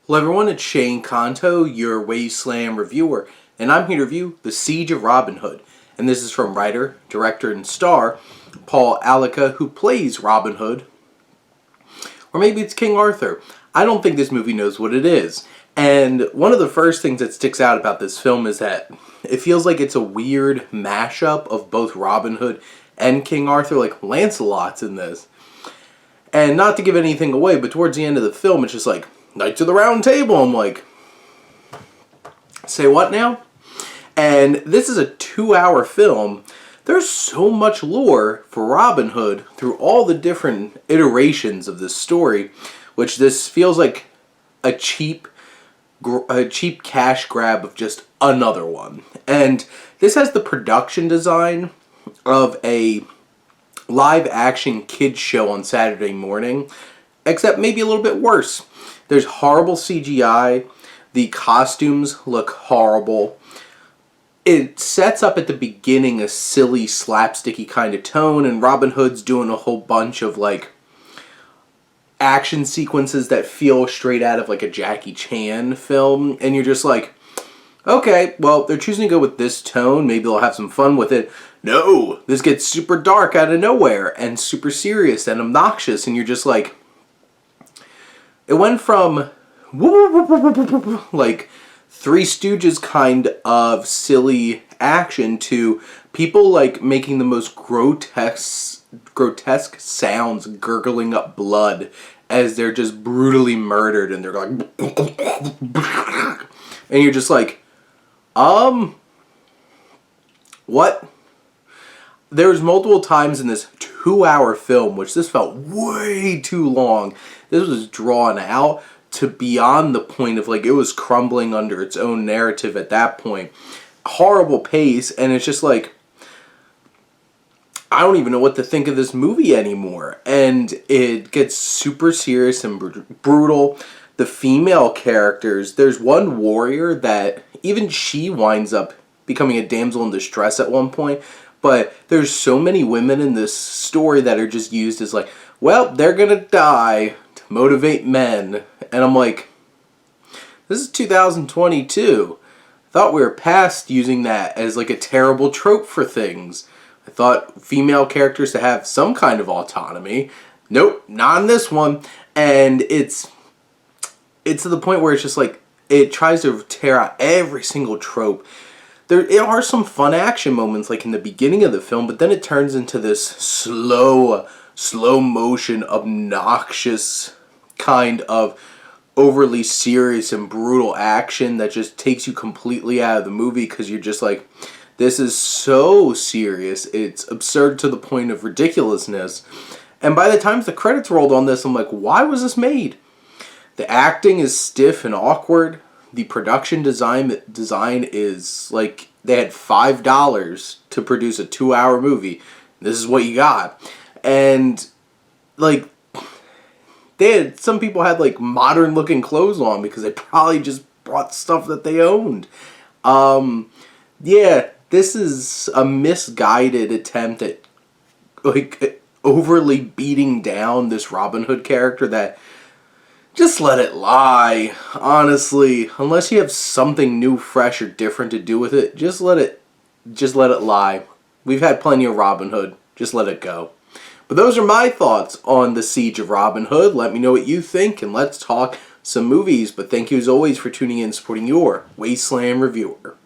Hello everyone, it's Shane Kanto, your Wasteland reviewer, and I'm here to review The Siege of Robin Hood. And this is from writer, director, and star Paul Allica, who plays Robin Hood. Or maybe it's King Arthur. I don't think this movie knows what it is. And one of the first things that sticks out about this film is that it feels like it's a weird mashup of both Robin Hood and King Arthur, like Lancelot's in this. And not to give anything away, but towards the end of the film, it's just like, Knights of the Round Table. I'm like, say what now? And this is a 2-hour film. There's so much lore for Robin Hood through all the different iterations of this story, which this feels like a cheap cash grab of just another one. And this has the production design of a live action kids show on Saturday morning, except maybe a little bit worse. There's horrible CGI. The costumes look horrible. It sets up at the beginning a silly, slapsticky kind of tone, and Robin Hood's doing a whole bunch of like action sequences that feel straight out of like a Jackie Chan film, and you're just like, okay, well, they're choosing to go with this tone. Maybe they'll have some fun with it. No, this gets super dark out of nowhere and super serious and obnoxious, and you're just like, it went from like Three Stooges kind of silly action to people like making the most grotesque sounds, gurgling up blood as they're just brutally murdered, and they're like, and you're just like, what? There's multiple times in this 2-hour film, which this felt way too long. This was drawn out to beyond the point of like it was crumbling under its own narrative at that point. Horrible pace, and it's just like, I don't even know what to think of this movie anymore. And it gets super serious and brutal. The female characters, there's one warrior that even she winds up becoming a damsel in distress at one point. But there's so many women in this story that are just used as like, well, they're gonna die to motivate men. And I'm like, this is 2022. I thought we were past using that as like a terrible trope for things. I thought female characters to have some kind of autonomy. Nope, not in this one. And it's to the point where it's just like, it tries to tear out every single trope. There are some fun action moments like in the beginning of the film, but then it turns into this slow motion, obnoxious kind of overly serious and brutal action that just takes you completely out of the movie, because you're just like, this is so serious, it's absurd to the point of ridiculousness. And by the time the credits rolled on this, I'm like, why was this made? The acting is stiff and awkward. The production design is like they had $5 to produce a 2-hour movie. This is what you got. And like some people had like modern looking clothes on because they probably just bought stuff that they owned. Yeah, this is a misguided attempt at like overly beating down this Robin Hood character that, just let it lie, honestly. Unless you have something new, fresh, or different to do with it, just let it lie. We've had plenty of Robin Hood. Just let it go. But those are my thoughts on The Siege of Robin Hood. Let me know what you think, and let's talk some movies. But thank you as always for tuning in and supporting your Wasteland reviewer.